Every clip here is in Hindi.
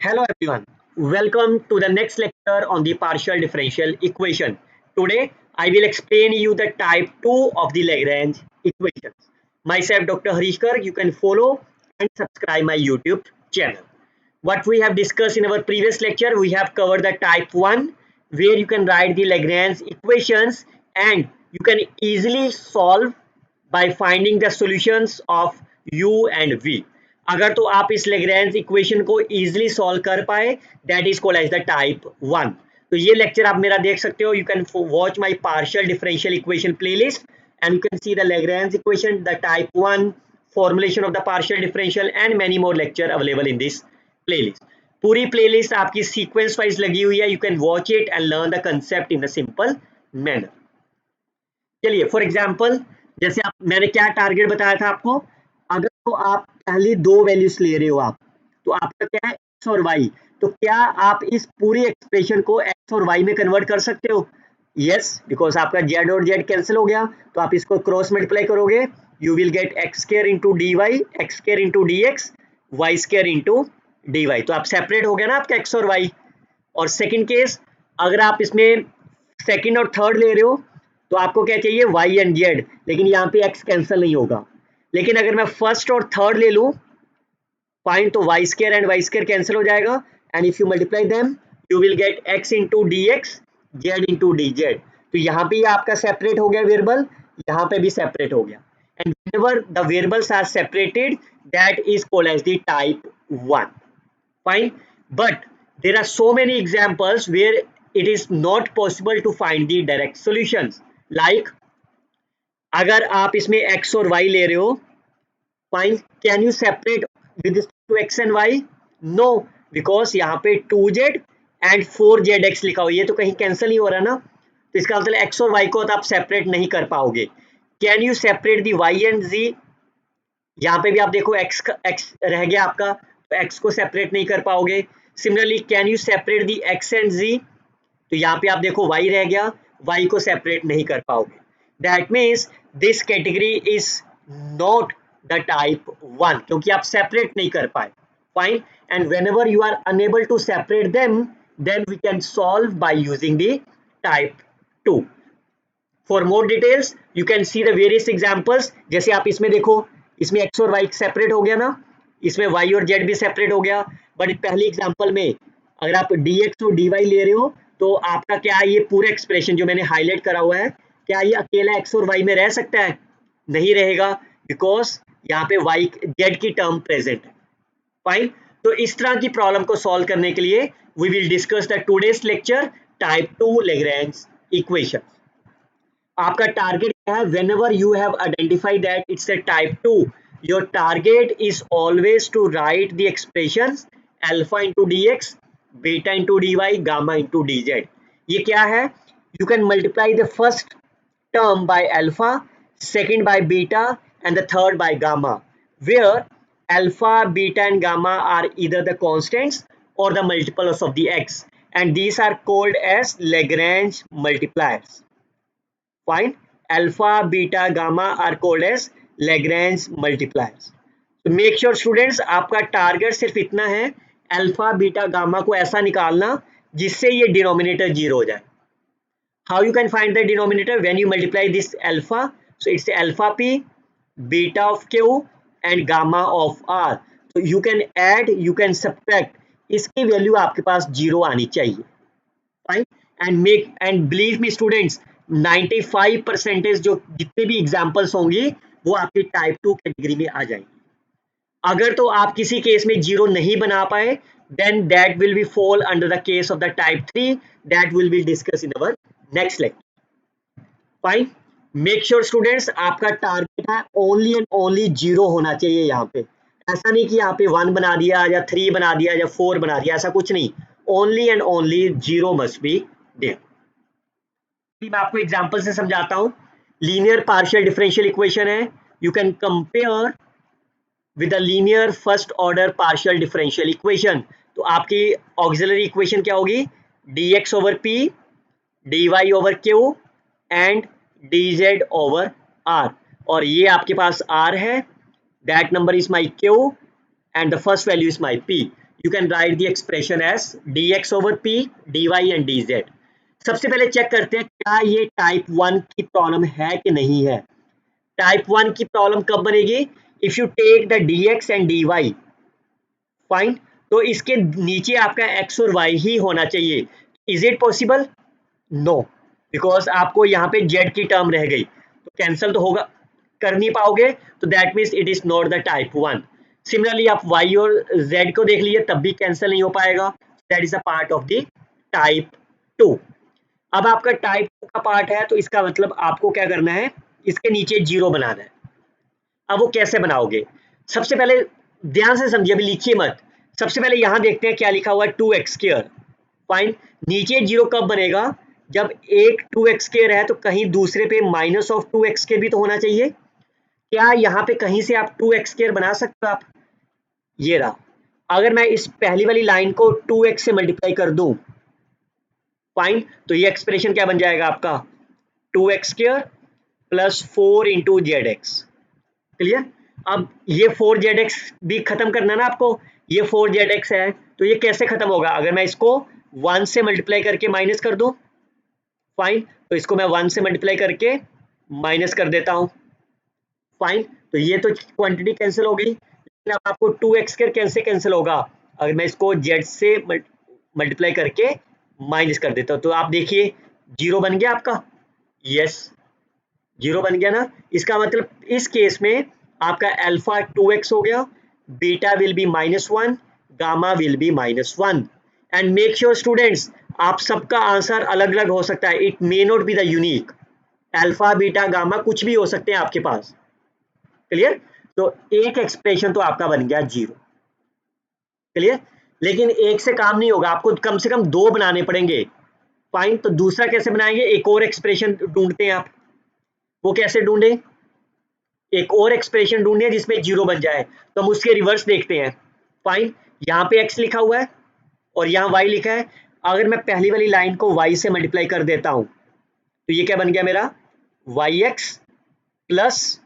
Hello everyone, welcome to the next lecture on the partial differential equation. Today I will explain you the type 2 of the Lagrange equations. Myself Dr. Harishkar, you can follow and subscribe my YouTube channel. What we have discussed in our previous lecture, we have covered the type 1 where you can write the Lagrange equations and you can easily solve by finding the solutions of u and v. अगर तो आप इस लेग्रेंज इक्वेशन को इजीली सॉल्व कर पाए that is called as the type 1. तो ये लेक्चर आप मेरा देख सकते हो. You can watch my partial differential equation playlist and you can see the Lagrange equation, the type 1 formulation of the partial differential and many more lecture available in this playlist. पूरी playlist आपकी sequence wise लगी हुई है. You can watch it and learn the concept in a simple manner. चलिए फॉर एग्जाम्पल जैसे आप मैंने क्या टारगेट बताया था आपको. अगर तो आप पहली दो वैल्यूज ले रहे हो आप तो आपका क्या है एक्स और वाई. तो क्या आप इस पूरी एक्सप्रेशन को एक्स और वाई में कन्वर्ट कर सकते हो. यस बिकॉज आपका जेड और जेड कैंसिल हो गया तो आप इसको क्रॉस मल्टीप्लाई करोगे. You will get x square into d y, x square into d x, y square into d y. तो आप सेपरेट हो गया ना आपका एक्स और वाई. और सेकेंड केस अगर आप इसमें सेकेंड और थर्ड ले रहे हो तो आपको क्या चाहिए y एंड z, लेकिन यहाँ पे x कैंसिल नहीं होगा. लेकिन अगर मैं फर्स्ट और थर्ड ले लूं फाइन तो y square and y square cancel हो जाएगा and if you multiply them you will gate x into d x, Z into d Z. तो यहाँ पे आपका सेपरेट हो गया वेरिएबल, यहाँ पे भी सेपरेट हो गया. And whenever the variables are separated that is called as the type 1. Fine, but there are so many examples where it is not possible to find the direct solutions. Like अगर आप इसमें x और y ले रहे हो, fine, can you separate with respect to x and y? No, because यहाँ पे 2z and 4zx लिखा हुआ है, ये तो कहीं कैंसिल नहीं हो रहा ना. तो इसका मतलब x और y को तो आप सेपरेट नहीं कर पाओगे. Can you separate the y and z? यहाँ पे भी आप देखो x रह गया आपका तो x को सेपरेट नहीं कर पाओगे. Similarly can you separate the x and z? तो यहाँ पे आप देखो y रह गया, y को सेपरेट नहीं कर पाओगे. That means this category is not the type 1 क्योंकि आप सेपरेट नहीं कर पाए. Fine, and whenever you are unable to separate them then we can solve by using the type 2. For more details you can see the various examples. जैसे आप इसमें देखो, इसमें x और y सेपरेट हो गया ना, इसमें y और z भी सेपरेट हो गया. बट पहली एग्जांपल में अगर आप dx और dy ले रहे हो तो आपका क्या है, ये पूरा एक्सप्रेशन जो मैंने हाईलाइट करा हुआ है, क्या ये अकेला x और y में रह सकता है? नहीं रहेगा, बिकॉज यहाँ पे y z की टर्म प्रेजेंट है. फाइन, तो इस तरह की प्रॉब्लम को सॉल्व करने के लिए we will discuss the today's lecture type 2 Lagrange equation. आपका टारगेट क्या है? whenever you have identified that it's a type 2, your target is always to write the expressions alpha into dx, beta into dy, gamma into dz. ये क्या है? You can multiply the first term by alpha, second by beta and the third by gamma, where alpha, beta and gamma are either the constants or the multiples of the x, and these are called as Lagrange multipliers. Fine, alpha, beta, gamma are called as Lagrange multipliers. So make sure students आपका टारगेट सिर्फ इतना है, अल्फा बीटा गामा को ऐसा निकालना जिससे ये डिनोमिनेटर जीरो हो जाए. How you can find the denominator? When you multiply this alpha, so it's alpha p, beta of q and gamma of r. So you can add, you can subtract. इसकी वैल्यू आपके पास जीरो आनी चाहिए. Fine, and make and believe me students, 95% जो जितने भी एग्जाम्पल्स होंगी वो आपकी टाइप 2 कैटेगरी में आ जाएंगी. अगर तो आप किसी केस में जीरो नहीं बना पाए then that will be fall under the case of the type 3 that will be discuss in our next lecture. Fine, make sure students आपका टारगेट है ओनली एंड ओनली जीरो होना चाहिए. यहाँ पे ऐसा नहीं कि यहाँ पे 1 बना दिया या 3 बना दिया या 4 बना दिया, ऐसा कुछ नहीं. Only and only zero must be there. मैं आपको एग्जांपल से समझाता हूं. लीनियर पार्शियल डिफरेंशियल इक्वेशन है. You can compare with the linear first order partial differential equation. तो आपकी ऑक्सिलरी इक्वेशन क्या होगी? dx over p, dy over q and dz over r. और ये आपके पास r है, that number is my q and the first value is my p. you can write the expression as dx over p, dy and dz. सबसे पहले चेक करते हैं क्या ये टाइप 1 की प्रॉब्लम है कि नहीं है। टाइप 1 की प्रॉब्लम कब बनेगी? If you take the dx and dy, fine, तो इसके नीचे आपका x और y ही होना चाहिए। Is it possible? No, because आपको यहाँ पे z की टर्म रह गई, तो कैंसिल तो होगा, कर नहीं पाओगे, तो that means it is not the type 1। Similarly आप y और z को देख लीजिए, तब भी कैंसिल नहीं हो पाएगा, that is a part of the type 2। अब आपका टाइप 2 का पार्ट है, तो इसका मतलब आपको क्या करना है, इसके नीचे जीरो बनाना है। अब वो कैसे बनाओगे? सबसे पहले ध्यान से समझिए, अभी लिखिए मत। सबसे पहले यहां देखते हैं क्या लिखा हुआ है, 2x²। फाइन, नीचे जीरो कब बनेगा? जब एक 2x² है तो कहीं दूसरे पे माइनस ऑफ 2x² भी तो होना चाहिए। क्या यहाँ पे कहीं से आप 2x² बना सकते हो आप? ये रहा। अगर मैं इस पहली वाली लाइन को 2x से मल्टीप्लाई कर दूं, फाइन, तो ये एक्सप्रेशन क्या बन जाएगा आपका, 2x² plus 4 into ZX। Clear? अब ये 4ZX भी खत्म करना ना आपको, ये 4ZX है, तो ये कैसे खत्म होगा? अगर मैं इसको 1 से मल्टीप्लाई करके माइनस कर दूं, फाइन, तो इसको मैं 1 से मल्टीप्लाई करके माइनस कर देता हूं, फाइन, तो ये तो क्वांटिटी कैंसिल हो गई। लेकिन अब आपको 2x² कैसे कैंसिल होगा? अगर मैं इसको z से मल्टीप्लाई करके माइनस कर देता हूं, तो आप देखिए जीरो बन गया आपका। यस, जीरो बन गया ना। इसका मतलब इस केस में आपका अल्फा 2x हो गया, beta will be -1, gamma will be -1। And make sure students, आप सबका आंसर अलग अलग हो सकता है, it may not be the unique. Alpha beta gamma कुछ भी हो सकते हैं आपके पास। क्लियर? तो एक एक्सप्रेशन तो आपका बन गया जीरो। क्लियर? लेकिन एक से काम नहीं होगा, आपको कम से कम दो बनाने पड़ेंगे। फाइन, तो दूसरा कैसे बनाएंगे? एक और एक्सप्रेशन ढूंढते हैं आप। वो कैसे ढूंढे? एक और एक्सप्रेशन ढूंढे जिसमें जीरो बन जाए, तो हम उसके रिवर्स देखते हैं। फाइन, यहाँ पे x लिखा हुआ है और यहाँ y लिखा है। अगर मैं पहली वाली लाइन को y से मल्टीप्लाई कर देता हूं, तो ये क्या बन गया मेरा, yx plus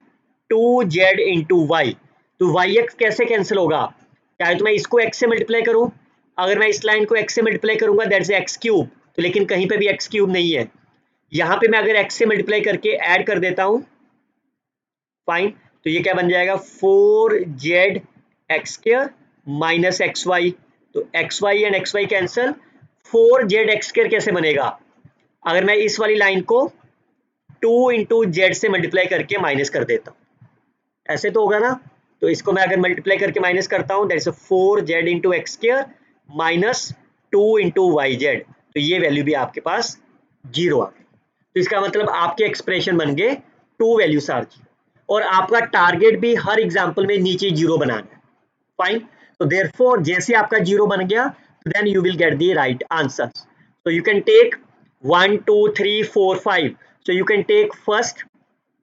2z into y. तो yx कैसे कैंसिल होगा? चाहे तो मैं इसको x से मल्टीप्लाई करूं, अगर मैं इस लाइन को x से मल्टीप्लाई करूंगा दैट्स x³, तो लेकिन कहीं पे भी x³ नहीं है। यहाँ पे मैं अगर x से मल्टीप्लाई करके ऐड कर देता हूं, फाइन, तो ये क्या बन जाएगा, 4z² माइनस xy। तो xy and xy cancel, 4z² कैसे बनेगा? अगर मैं इस वाली लाइन को 2 इंटू जेड से मल्टीप्लाई करके माइनस कर देता हूं, ऐसे तो होगा ना। तो इसको मैं अगर मल्टीप्लाई करके माइनस करता हूं, that is 4z into x² minus 2 into y z, तो ये वैल्यू भी आपके पास जीरो आ गई। तो इसका मतलब आपके एक्सप्रेशन बन गए टू वैल्यूज आर जीरो, और आपका टारगेट भी हर एग्जांपल में नीचे जीरो बनाना है। फाइन, तो देयरफॉर जैसे आपका जीरो बन गया, then you will get the right answer. So you can take 1 2 3 4 5, so you can take first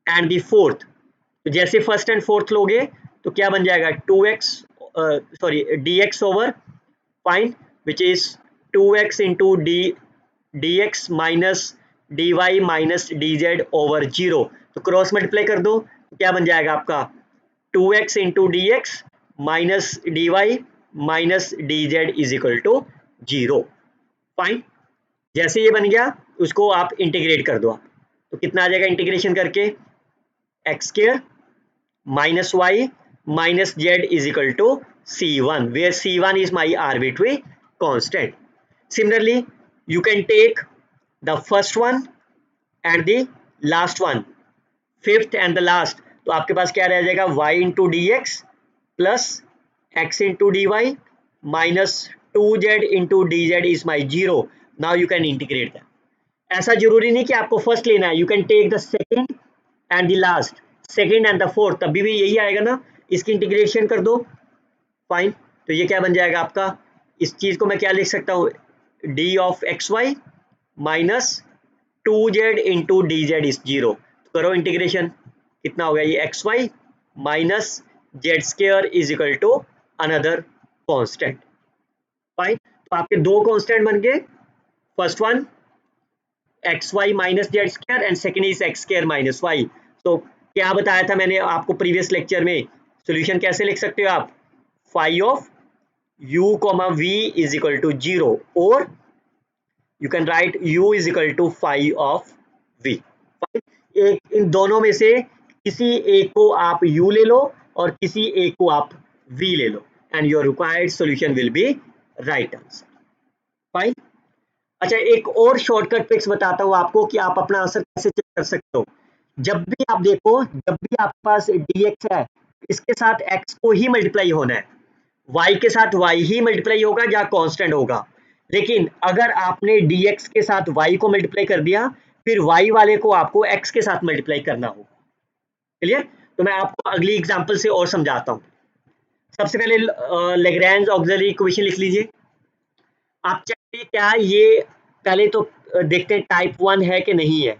and the fourth. तो जैसे फर्स्ट एंड फोर्थ लोगे तो क्या बन जाएगा, 2x sorry dx over, fine, which is 2x into dx minus dy minus dz over zero. तो क्रॉस मल्टीप्लाई कर दो, तो क्या बन जाएगा आपका, 2x into d x minus d y minus d z is equal to zero. Fine, जैसे ये बन गया उसको आप इंटीग्रेट कर दो आप, तो कितना आ जाएगा इंटीग्रेशन करके, x² minus y minus z is equal to c1, where c1 is my arbitrary constant. Similarly, you can take the first one and the last one, fifth and the last. तो आपके पास क्या रह जाएगा, y into dx plus x into dy minus 2z into dz is my zero. Now you can integrate them. ऐसा जरूरी नहीं कि आपको फर्स्ट लेना है, you can take the second and the last, second and the fourth, तभी भी यही आएगा ना। इसकी इंटीग्रेशन कर दो, फाइन, तो ये क्या बन जाएगा आपका, इस चीज को मैं क्या लिख सकता हूँ, d of x y minus 2z into d z is zero. तो करो इंटीग्रेशन, कितना हो गया ये x y minus z² is equal to another constant. Fine, तो आपके दो कॉन्स्टेंट बन गए, first one xy minus z² and second is x² minus y। तो क्या बताया था मैंने आपको प्रीवियस लेक्चर में, सॉल्यूशन कैसे लिख सकते हो आप, phi of u comma v is equal to 0, or you can write u is equal to phi of v. एक इन दोनों में से किसी एक को आप u ले लो और किसी एक को आप v ले लो, and your required solution will be right answer. Fine. अच्छा, एक और शॉर्टकट ट्रिक्स बताता हूँ आपको कि आप अपना आंसर कैसे चेक कर सकते हो. जब भी आप देखो, जब भी आपके पास dx है, इसके साथ x को ही मल्टीप्लाई होना है, y के साथ y ही मल्टीप्लाई होगा या कांस्टेंट होगा. लेकिन अगर आपने dx के साथ y को मल्टीप्लाई कर दिया, फिर y वाले को आपको x के साथ मल्टीप्लाई करना होगा. क्लियर? तो मैं आपको अगली एग्जांपल से और समझाता हूँ. सबसे पहले लैग्रेंज ऑक्सिलरी इक्वेशन लिख लीजिए. आप चेक करिए क्या ये, पहले तो देखते हैं टाइप 1 है कि नहीं है.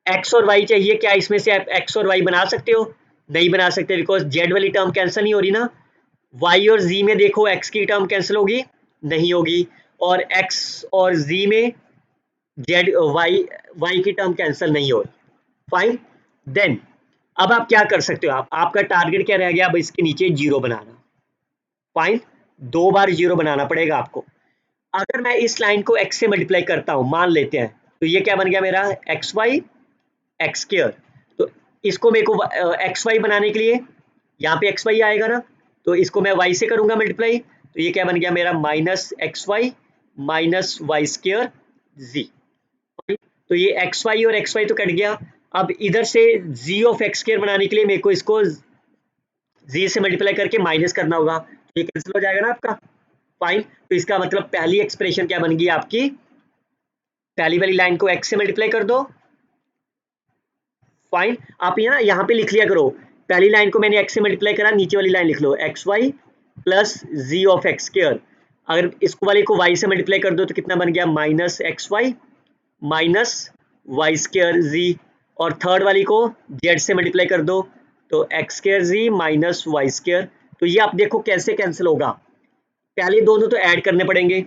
x और y चाहिए, क्या इसमें से आप x और y बना सकते हो? नहीं बना सकते, बिकॉज z वाली टर्म कैंसिल नहीं हो रही ना. y और z में देखो x की टर्म कैंसिल होगी? नहीं होगी. और x और z में z y की टर्म कैंसिल नहीं हो रही. फाइन. देन अब आप क्या कर सकते हो, आपका टारगेट क्या रह गया? अब इसके नीचे 0 बनाना. फाइन. 2 बार 0 बनाना पड़ेगा आपको. अगर मैं इस लाइन को x से मल्टीप्लाई करता हूं, मान लेते हैं, तो ये क्या बन गया मेरा? X y x square. तो इसको मेरे को एक्स वाई बनाने के लिए यहाँ पे एक्स वाई आएगा ना, तो इसको मैं y से करूंगा मल्टीप्लाई, तो ये क्या बन गया मेरा? माइनस एक्स वाई स्क्वायर जी. तो ये एक्स वाई और एक्स वाई तो कट गया. अब इधर से जी ऑफ एक्स स्क्वायर बनाने के लिए मेरे को इसको जी से मल्टीप्लाई करके माइनस करना होगा. ये कैंसिल हो जाएगा ना आपका. फाइन. तो इसका मतलब पहली एक्सप्रेशन क्या बन गई आपकी? पहली वाली लाइन को x से मल्टीप्लाई कर दो. फाइन. आप यहाँ पे लिख लिया करो, पहली लाइन को मैंने x से मल्टीप्लाई करा, नीचे वाली लाइन लिख लो x y plus g of x square. अगर इसको वाले को y से मल्टीप्लाई कर दो तो कितना बन गया? Minus x y minus y square g. और थर्ड वाली को z से मल्टीप्लाई कर दो, तो एक्स स्क्वायर जी माइनस वाई स्क्वायर. तो ये आप देखो कैसे कैंसिल होगा. पहले दोनों तो ऐड करने पड़ेंगे.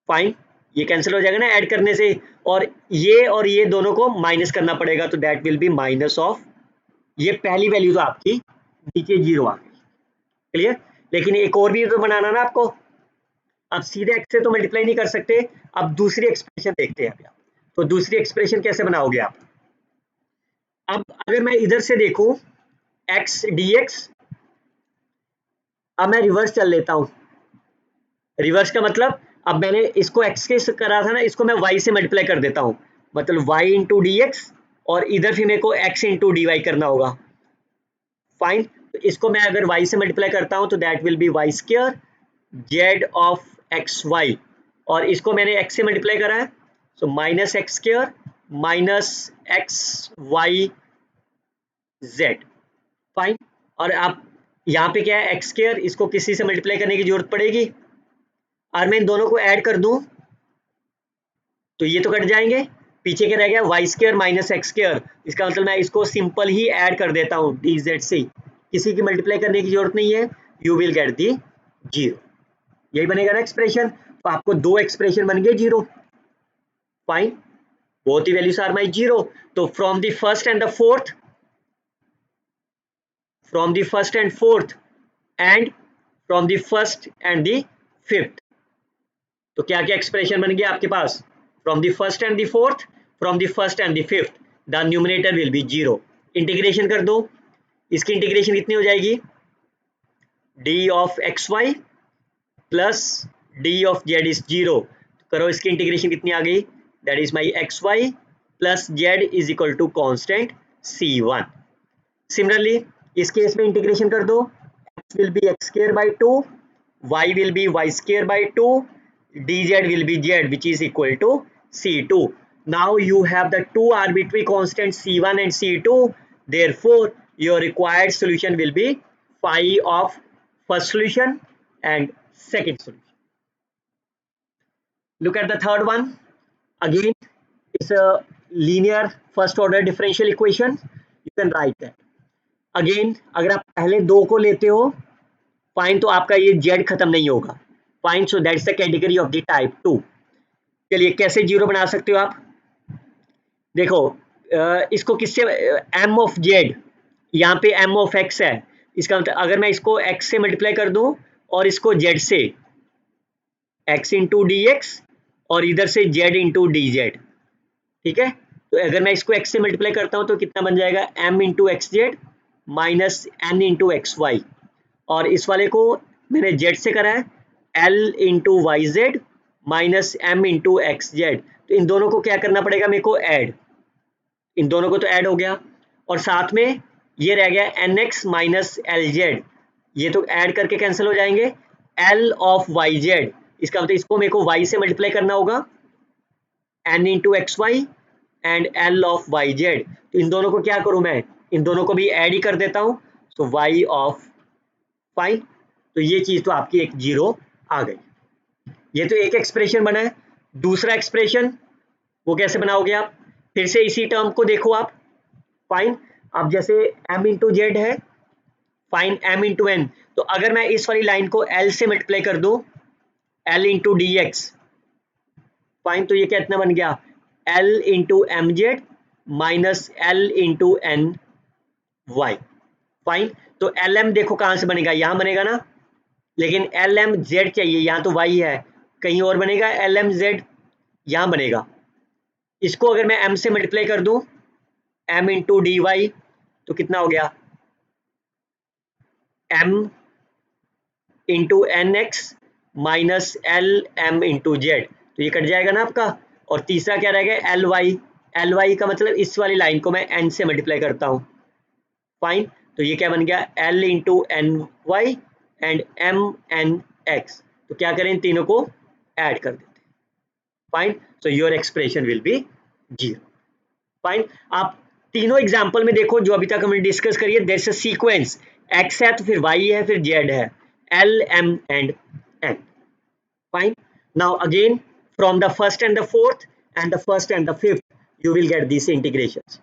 फाइन. ये कैंसिल हो जाएगा ना ऐड करने से, और ये दोनों को माइनस करना पड़ेगा, तो that will B minus of, ये पहली वैल्यू तो आपकी नीचे 0 आ गई. क्लियर? लेकिन एक और भी तो बनाना ना आपको. अब सीधे x से तो मल्टीप्लाई नहीं कर सकते. अब दूसरी एक्सप्रेशन देखते हैं आप. तो दूसरी एक्सप्रेशन कैसे बनाओगे आप? अब अगर मैं इधर से देखूं x dx, अब मैं रिवर्स चल लेता हूं. रिवर्स का मतलब, अब मैंने इसको x के करा था ना, इसको मैं y से मल्टीप्लाई कर देता हूं, मतलब y इंटू डी एक्स, और इधर फिर मेरे को x इंटू डी वाई करना होगा. फाइन. तो इसको मैं अगर y से मल्टीप्लाई करता हूं तो that will be y square z of x y, और इसको मैंने x से मल्टीप्लाई करा है, so minus x square minus x y z. Fine. और आप यहाँ पे क्या है? एक्स स्क्वायर, इसको किसी से मल्टीप्लाई करने की जरूरत पड़ेगी, और मैं इन दोनों को ऐड कर दूं तो ये तो कट जाएंगे. पीछे क्या रह गया? Y square minus x square. इसका मतलब मैं इसको सिंपल ही ऐड कर देता हूँ डी जेड से, किसी की मल्टीप्लाई करने की जरूरत नहीं है. You will get the 0. यही बनेगा ना एक्सप्रेशन. तो आपको दो एक्सप्रेशन बन गए 0. Fine. Both the values are my 0. तो from the first and the fourth, from the first and fourth, and from the first and the fifth, तो क्या क्या एक्सप्रेशन बन गया आपके पास? From the first and the fourth, from the first and the fifth, the numerator will be 0. Integration कर दो. इसकी इंटीग्रेशन कितनी हो जाएगी? d of x y plus d of Z is 0. करो, इसकी इंटीग्रेशन कितनी आ गई? That is my x y plus z is equal to constant c1. Similarly इस केस में इंटीग्रेशन कर दो. x will be x square by 2, y will be y square by 2, dz will be z, which is equal to c2. Now you have the two arbitrary constants c1 and c2. Therefore, your required solution will be phi of first solution and second solution. Look at the third one. Again, it's a linear first order differential equation. You can write that. Again, अगर आप पहले दो को लेते हो, फाइन, तो आपका ये z खत्म नहीं होगा. Fine. So that's the category of the type 2. चलिए, कैसे 0 बना सकते हो आप? देखो, इसको किससे, m ऑफ z, यहाँ पे m ऑफ x है, इसका मतलब अगर मैं इसको x से मल्टीप्लाई कर दूं और इसको z से, x इंटू डी एक्स और इधर से z इंटू डी जेड, ठीक है। तो अगर मैं इसको x से मल्टीप्लाई करता हूं तो कितना बन जाएगा, m into x z minus n into x y, और इस वाले को मैंने z से करा है, l into y z minus m into x z. तो इन दोनों को क्या करना पड़ेगा मेरे को, ऐड, इन दोनों को तो ऐड हो गया, और साथ में ये रह गया n x minus l z, ये तो ऐड करके कैंसिल हो जाएंगे, एल ऑफ वाई जेड, इसका मतलब इसको मेरे को y से मल्टीप्लाई करना होगा, n into x y and l of y z. तो इन दोनों को क्या करूं मैं, इन दोनों को भी ऐड ही कर देता हूं, तो y ऑफ फाइन। तो ये चीज तो आपकी एक जीरो आ गई। ये तो एक एक्सप्रेशन बना है। दूसरा एक्सप्रेशन वो कैसे बनाओगे आप, फिर से इसी टर्म को देखो आप, फाइन। अब जैसे m इंटू जेड है, फाइन m इंटू एन, तो अगर मैं इस वाली लाइन को l से मल्टीप्लाई कर दूं, l into d x, fine, तो ये कितना बन गया, l into m z minus l into n y, fine. तो एल एम देखो कहां से बनेगा, यहां बनेगा ना, लेकिन एल एम जेड चाहिए, यहां तो y है, कहीं और बनेगा, एल एम जेड यहां बनेगा। इसको अगर मैं m से मल्टीप्लाई कर दूं, m इंटू डी वाई, तो कितना हो गया, m into n x minus l m into z, तो ये कट जाएगा ना आपका। और तीसरा क्या रह गया, एल वाई का मतलब इस वाली लाइन को मैं n से मल्टीप्लाई करता हूँ, फाइन। तो ये क्या बन गया, l into n y and m n x, तो क्या करें, इन तीनों को ऐड कर देते हैं, fine. So your expression will be 0, fine. आप तीनों एग्जाम्पल में देखो जो अभी तक हमने डिस्कस करिए, there is a sequence, x है तो फिर y है फिर z है, l m and n, fine. Now again from the first and the fourth and the first and the fifth you will get these integrations.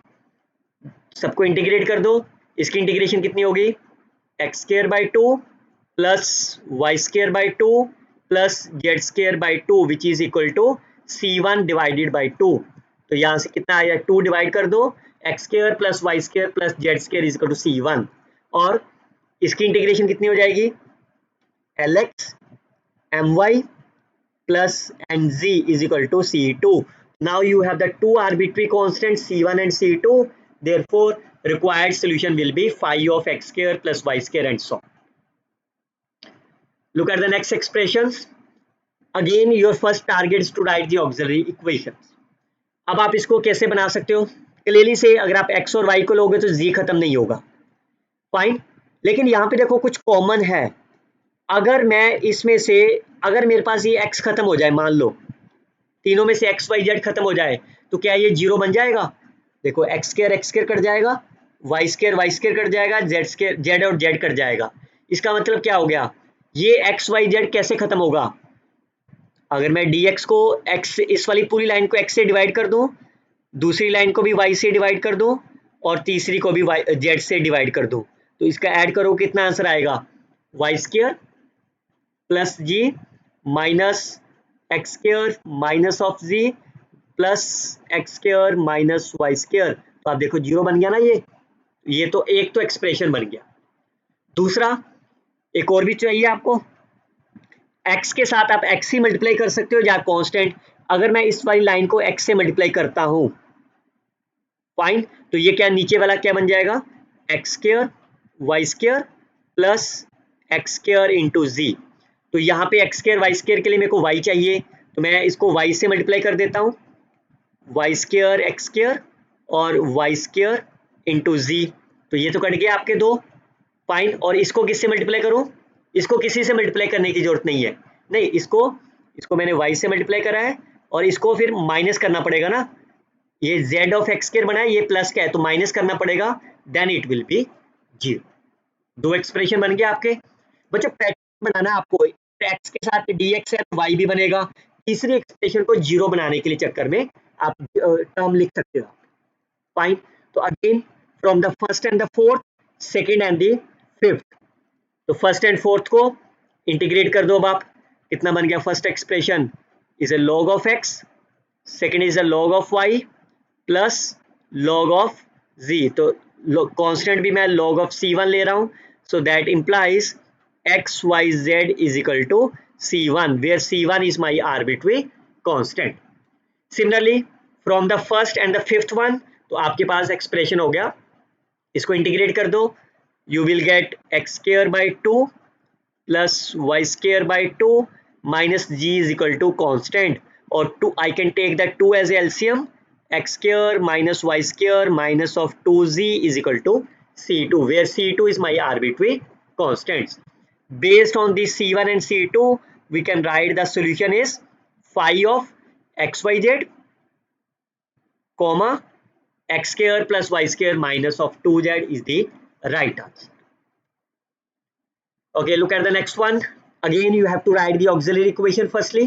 सबको इंटीग्रेट कर दो, इसकी इंटीग्रेशन कितनी होगी, x square by two plus y square by two plus z square by two which is equal to c1 divided by two. तो यहाँ से कितना आया, 2 डिवाइड कर दो, x square plus y square plus z square is equal to c1, और इसकी इंटीग्रेशन कितनी हो जाएगी, lx my plus nz is equal to c2. Now you have the two arbitrary constants c1 and c2, therefore required solution will be phi of x square plus y square and so on. Look at the next expressions. Again your first target is to write the auxiliary equations. अब आप इसको कैसे बना सकते हो, क्लियरली से अगर आप x और y को लोगे तो z खत्म नहीं होगा, फाइन। लेकिन यहाँ पे देखो कुछ कॉमन है, अगर मैं इसमें से, अगर मेरे पास ये x खत्म हो जाए, मान लो तीनों में से x y z खत्म हो जाए, तो क्या ये जीरो बन जाएगा, देखो x स्क्वायर कट जाएगा, y स्क्वायर कट जाएगा, z और z कट जाएगा। इसका मतलब क्या हो गया, ये x y z कैसे खत्म होगा, अगर मैं dx को x, इस वाली पूरी लाइन को x से डिवाइड कर दूं, दूसरी लाइन को भी y से डिवाइड कर दूं, और तीसरी को भी z से डिवाइड कर दूं, तो इसका ऐड करो कितना आंसर आएगा, y square plus z minus x square minus of z plus x square minus y square. तो आप देखो जीरो बन गया ना, ये तो एक तो एक्सप्रेशन बन गया। दूसरा एक और भी चाहिए आपको, x के साथ आप x ही मल्टीप्लाई कर सकते हो या कांस्टेंट, अगर मैं इस वाली लाइन को x से मल्टीप्लाई करता हूं, फाइन, तो ये क्या नीचे वाला क्या बन जाएगा, x square y square plus x square into g. तो यहाँ पे एक्स स्क्वायर वाई स्क्वायर के लिए मेरे को y चाहिए, तो मैं इसको y से मल्टीप्लाई कर देता हूँ, वाई स्क्वायर एक्स स्क्वायर और वाई स्क्वायर इंटू जी, तो ये तो कट गया आपके दो, फाइन। और इसको किससे मल्टीप्लाई करूँ, इसको किसी से मल्टीप्लाई करने की जरूरत नहीं है, नहीं, इसको मैंने y से मल्टीप्लाई करा है, और इसको फिर माइनस करना पड़ेगा ना, ये z ऑफ एक्स स्क्वायर बना है, ये प्लस का है तो माइनस करना पड़ेगा, देन इट विल बी 0। दो एक्सप्रेशन बन गया आपके बच्चों। पैटर्न बनाना आपको, x के साथ dx है तो y भी बनेगा, तीसरी एक्सप्रेशन को 0 बनाने के लिए चक्कर में आप टर्म लिख सकते हो, फाइन। तो again from the first and the fourth, second and the fifth, तो फर्स्ट एंड फोर्थ को इंटीग्रेट कर दो। अब आप कितना बन गया, first expression is a log of x, second is a log of y plus log of z, तो कांस्टेंट भी मैं log of c1 ले रहा हूँ, So that implies xyz is equal to c1, where c1 is my arbitrary constant. Similarly, from the first and the fifth one, तो आपके पास एक्सप्रेशन हो गया, इसको इंटीग्रेट कर दो, you will get x square by 2 plus y square by 2 minus g is equal to constant, or 2 I can take that 2 as LCM, x square minus y square minus of 2z is equal to c2, where c2 is my arbitrary constants. Based on this c1 and c2, we can write the solution is phi of xyz comma x square plus y square minus of 2z is the right answer. Okay, look at the next one. Again, you have to write the auxiliary equation firstly.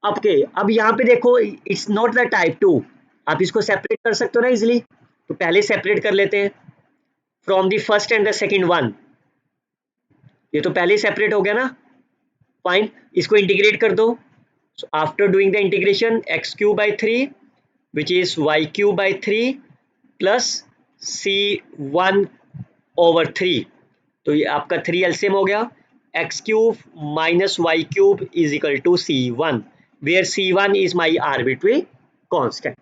Okay, अब यहाँ पे देखो, it's not the type 2. आप इसको सेपरेट कर सकते हो ना इजिली, तो पहले सेपरेट कर लेते हैं from the first and the second one. ये तो पहले सेपरेट हो गया ना. फाइन, इसको इंटीग्रेट कर दो. So after doing the integration, x cube by 3 which is y cube by 3 plus c1 over 3, तो ये आपका 3 LCM हो गया. x cube minus y cube is equal to c1, where c1 is my arbitrary constant.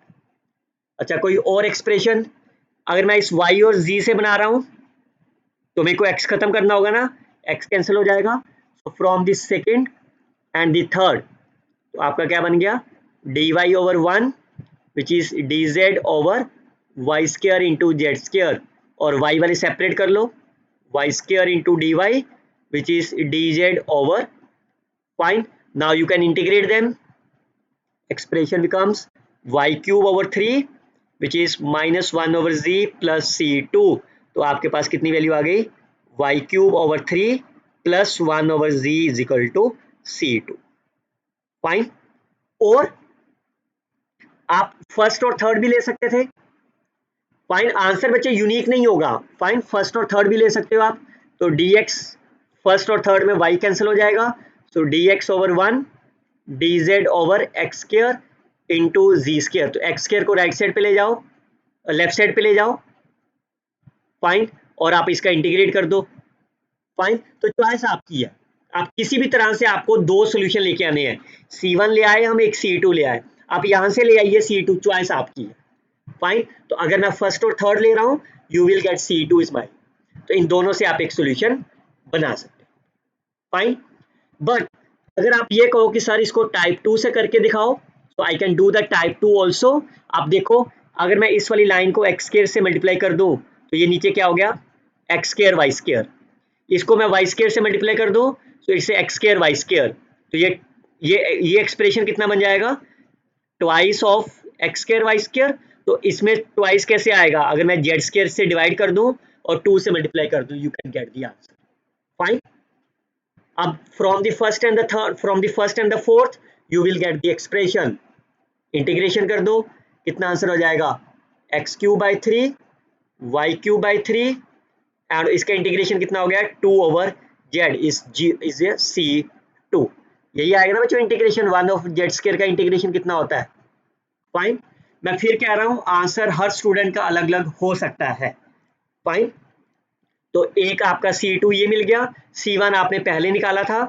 अच्छा, कोई और एक्सप्रेशन, अगर मैं इस y और z से बना रहा हूं तो मेरे को x खत्म करना होगा ना, x कैंसिल हो जाएगा. So from this second and the third, तो आपका क्या बन गया, dy over 1 which is dz over y square into z square, और y वाले सेपरेट कर लो, y square into dy which is dz over. Fine, now you can integrate them. Expression becomes y cube over 3 which is minus 1 over z plus c2, तो आपके पास कितनी वैल्यू आ गई, y cube over 3 plus 1 over z is equal to c2. Fine, और आप फर्स्ट और थर्ड भी ले सकते थे. फाइन, आंसर बच्चे यूनिक नहीं होगा. फाइन, फर्स्ट और थर्ड भी ले सकते हो आप. तो dx फर्स्ट और थर्ड में y कैंसिल हो जाएगा, so dx over 1 dz over x square into g square, तो x स्क्वायर को राइट साइड पे ले जाओ, लेफ्ट साइड पे ले जाओ. फाइन, और आप इसका इंटीग्रेट कर दो. फाइन, तो चॉइस आपकी है, आप किसी भी तरह से आपको दो सोल्यूशन लेके आने हैं. C1 ले आए हम, एक C2 ले आए, आप यहां से ले आइए C2, चॉइस आपकी है. फाइन, तो अगर मैं फर्स्ट और थर्ड ले रहा हूं, you will gate C2 is my, तो इन दोनों से आप एक सोल्यूशन बना सकते हैं. फाइन, बट अगर आप ये कहो कि सर इसको टाइप 2 से करके दिखाओ, तो I can do the type 2 also. आप देखो, अगर मैं इस वाली लाइन को एक्स स्क्वायर से मल्टीप्लाई कर दूं, तो ये नीचे क्या हो गया, एक्स स्क्वायर वाई स्क्वायर. इसको मैं वाई स्क्वायर से मल्टीप्लाई कर दूं, तो इससे एक्स स्क्वायर वाई स्क्वायर, तो ये एक्सप्रेशन कितना बन जाएगा, twice of x square y square. तो इसमें ट्वाइस कैसे आएगा, अगर मैं जेड स्क्वायर से डिवाइड कर दूं और 2 से मल्टीप्लाई कर दूं, you can get the answer. Fine, अब from the first and the third, from the first and the fourth, you will get the expression. Integration कर दो, कितना आंसर हो जाएगा, x cube by 3 y cube by 3, and इसका इंटीग्रेशन कितना हो गया, 2 ओवर जेड इज c2. यही आएगा ना बच्चों इंटीग्रेशन, 1 ऑफ जेड स्क्वायर का इंटीग्रेशन कितना होता है. फाइन, मैं फिर कह रहा हूं, आंसर हर स्टूडेंट का अलग अलग हो सकता है. फाइन, तो एक आपका C2 ये मिल गया, C1 आपने पहले निकाला था.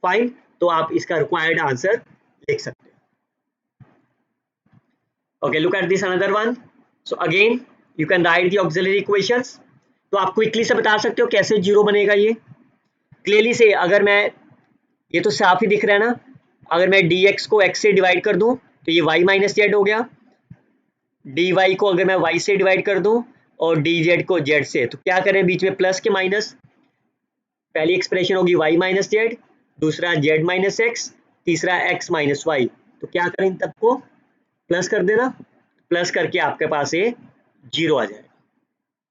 फाइन, तो आप इसका रिक्वायर्ड आंसर लिख सकते हैं. Okay, look at this another one. So again you can write the auxiliary equations. तो आप क्विकली से बता सकते हो कैसे जीरो बनेगा. ये क्लियरली से, अगर मैं, ये तो साफ ही दिख रहा है ना, अगर मैं dx को x से डिवाइड कर दूं, तो ये y माइनस जेड हो गया. dy को अगर मैं y से डिवाइड कर दूं और dz को z से, तो क्या करें, बीच में प्लस के माइनस. पहली एक्सप्रेशन होगी y माइनस जेड, दूसरा z माइनस एक्स, तीसरा x माइनस वाई. तो क्या करें, तब को प्लस कर देना, प्लस करके आपके पास ये जीरो आ जाएगा.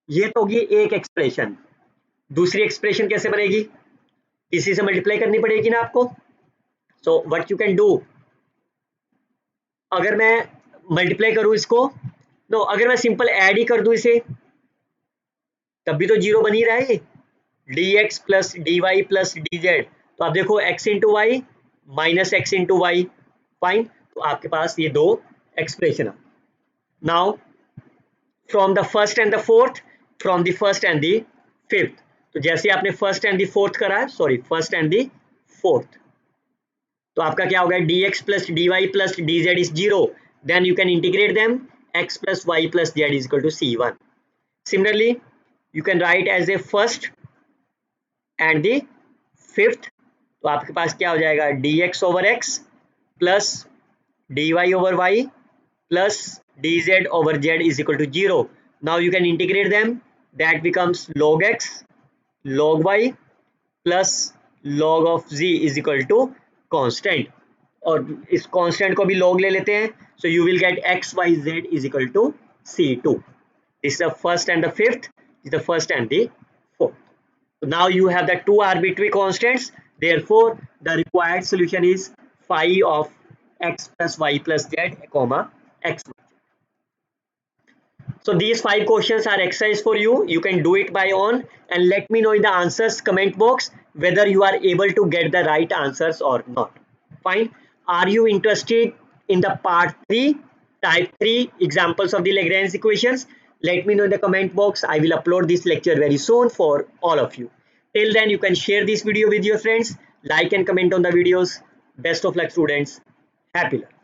ये तो होगी एक एक्सप्रेशन. दूसरी एक्सप्रेशन कैसे बनेगी, इसी से मल्टीप्लाई करनी पड़ेगी ना आपको. So what you can do, अगर मैं मल्टीप्लाई करूं इसको, तो अगर मैं सिंपल ऐड ही कर दूं इसे, तब भी तो जीरो बन ही रहा है. dx plus dy plus dz, तो आप देखो x into y minus x into y. Fine, तो आपके पास ये दो एक्सप्रेशन है. Now from the first and the fourth, from the first and the fifth, तो जैसे आपने फर्स्ट एंड दी फोर्थ करा, sorry first and the fourth, तो आपका क्या हो गया, dx plus dy plus dz is 0, then you can integrate them, x plus y plus z is equal to c1. Similarly, you can write as a first and the fifth, तो आपके पास क्या हो जाएगा, dx over x plus dy over y plus dz over z is equal to 0. Now you can integrate them, that becomes log x log y plus log of z is equal to constant, और इस constant को भी log ले लेते हैं, so you will get x y z is equal to c2. This is the first and the fifth, this is the first and the fourth. So now you have the two arbitrary constants, therefore the required solution is phi of x plus y plus z comma x. So these 5 questions are exercise for you. You can do it by own and let me know in the answers comment box whether you are able to get the right answers or not. Fine. Are you interested in the part 3, type 3 examples of the Lagrange equations? Let me know in the comment box. I will upload this lecture very soon for all of you. Till then, you can share this video with your friends, like and comment on the videos. Best of luck, students. Happy learning.